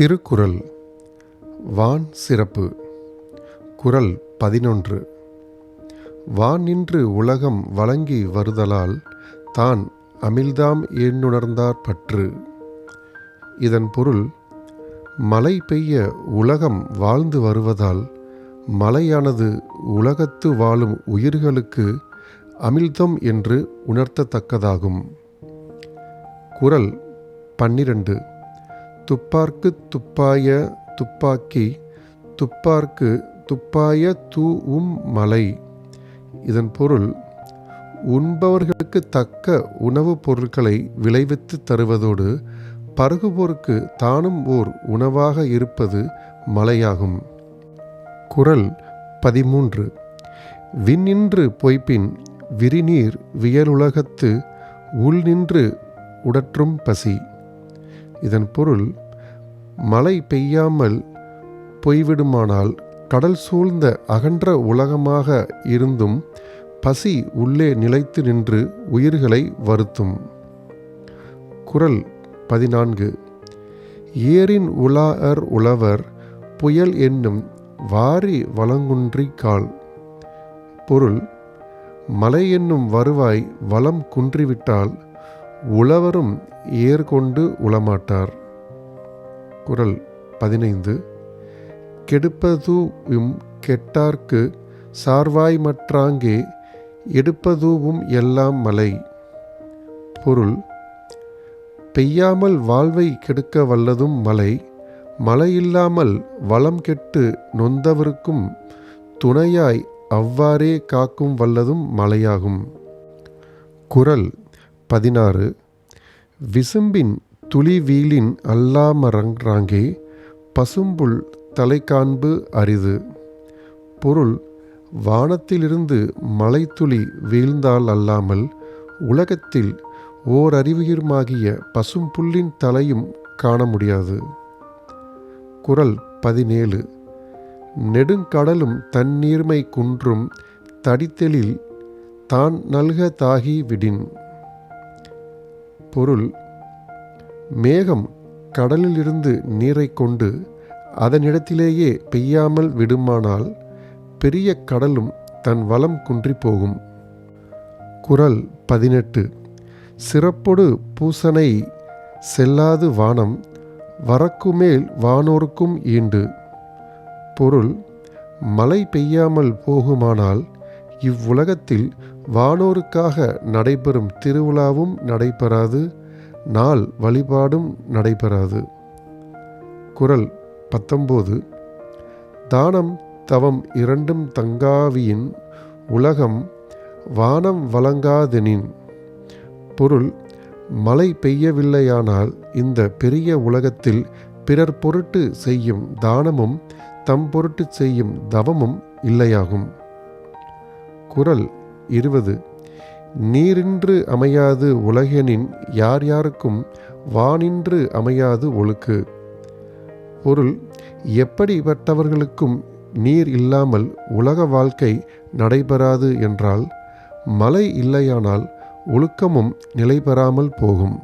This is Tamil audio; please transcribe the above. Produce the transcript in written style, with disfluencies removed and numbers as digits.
திருக்குறள் வான் சிறப்பு. குறள் 11. வான் நின்று உலகம் வழங்கி வருதலால் தான் அமிழ்தாம் ஏனுணர்ந்தார் பற்று. இதன் பொருள், மழை பெய்ய உலகம் வாழ்ந்து வருவதால் மழையானது உலகத்து வாழும் உயிர்களுக்கு அமிழ்தம் என்று உணர்த்தத்தக்கதாகும். குறள் 12. துப்பார்க்கு துப்பாய துப்பாக்கி துப்பார்க்கு துப்பாய தூவும் மழை. இதன் பொருள், உண்பவர்களுக்கு தக்க உணவுப் பொருட்களை விளைவித்து தருவதோடு பருகுவோருக்கு தானும் ஓர் உணவாக இருப்பது மழையாகும். குறள் 13. விண்ணின்று பொய்ப்பின் விரிநீர் வியலுலகத்து உள்நின்று உடற்றும் பசி. இதன் பொருள், மழை பெய்யாமல் பொய்விடுமானால் கடல் சூழ்ந்த அகன்ற உலகமாக இருந்தும் பசி உள்ளே நிலைத்து நின்று உயிர்களை வருத்தும். குறள் 14. ஏரின் உலாஅர் உழவர் புயல் என்னும் வாரி வளங்குன்றி கால். பொருள், மழை என்னும் வருவாய் வளம் குன்றிவிட்டால் உழவரும் ஏர்கொண்டு உளமாட்டார். குறள் 15. கெடுப்பதூவும் கெட்டார்க்கு சார்வாய் மற்றாங்கே எடுப்பதூவும் எல்லாம் மழை. பொருள், பெய்யாமல் வாழ்வை கெடுக்க வல்லதும் மழை, மழையில்லாமல் வளம் கெட்டு நொந்தவருக்கும் துணையாய் அவ்வாறே காக்கும் வல்லதும் மழையாகும். குறள் 16. விசும்பின் துளி வீழின் அல்லாமறாங்கே பசும்புல் தலைக்காண்பு அரிது. பொருள், வானத்திலிருந்து மழைத்துளி வீழ்ந்தால் அல்லாமல் உலகத்தில் ஓரறிவுயிர்மாகிய பசும்புல்லின் தலையும் காண முடியாது. குறள் 17. நெடுங்கடலும் தண்ணீர்மை குன்றும் தடித்தெழில் தான் நல்க தாகி விடின். பொருள், மேகம் கடலிலிருந்து நீரை கொண்டு அதனிடத்திலேயே பெய்யாமல் விடுமானால் பெரிய கடலும் தன் வளம் குன்றி போகும். குறள் 18. சிறப்பொடு பூசனை செல்லாது வானம் வரக்குமேல் வானோர்க்கும் ஈண்டு. பொருள், மழை பெய்யாமல் போகுமானால் இவ்வுலகத்தில் வானோருக்காக நடைபெறும் திருவிழாவும் நடைபெறாது, நாள் வழிபாடும் நடைபெறாது. குறள் 19. தானம் தவம் இரண்டும் தங்காவியின் உலகம் வானம் வழங்காதெனின். பொருள், மழை பெய்யவில்லையானால் இந்த பெரிய உலகத்தில் பிறர் பொருட்டு செய்யும் தானமும் தம் பொருட்டு செய்யும் தவமும் இல்லையாகும். குறள் 20. நீரின்று அமையாது உலகெனின் யார் யாருக்கும் வானின்று அமையாது ஒழுக்கு. பொருள், எப்படிப்பட்டவர்களுக்கும் நீர் இல்லாமல் உலக வாழ்க்கை நடைபெறாது என்றால் மழை இல்லையானால் ஒழுக்கமும் நிலைபெறாமல் போகும்.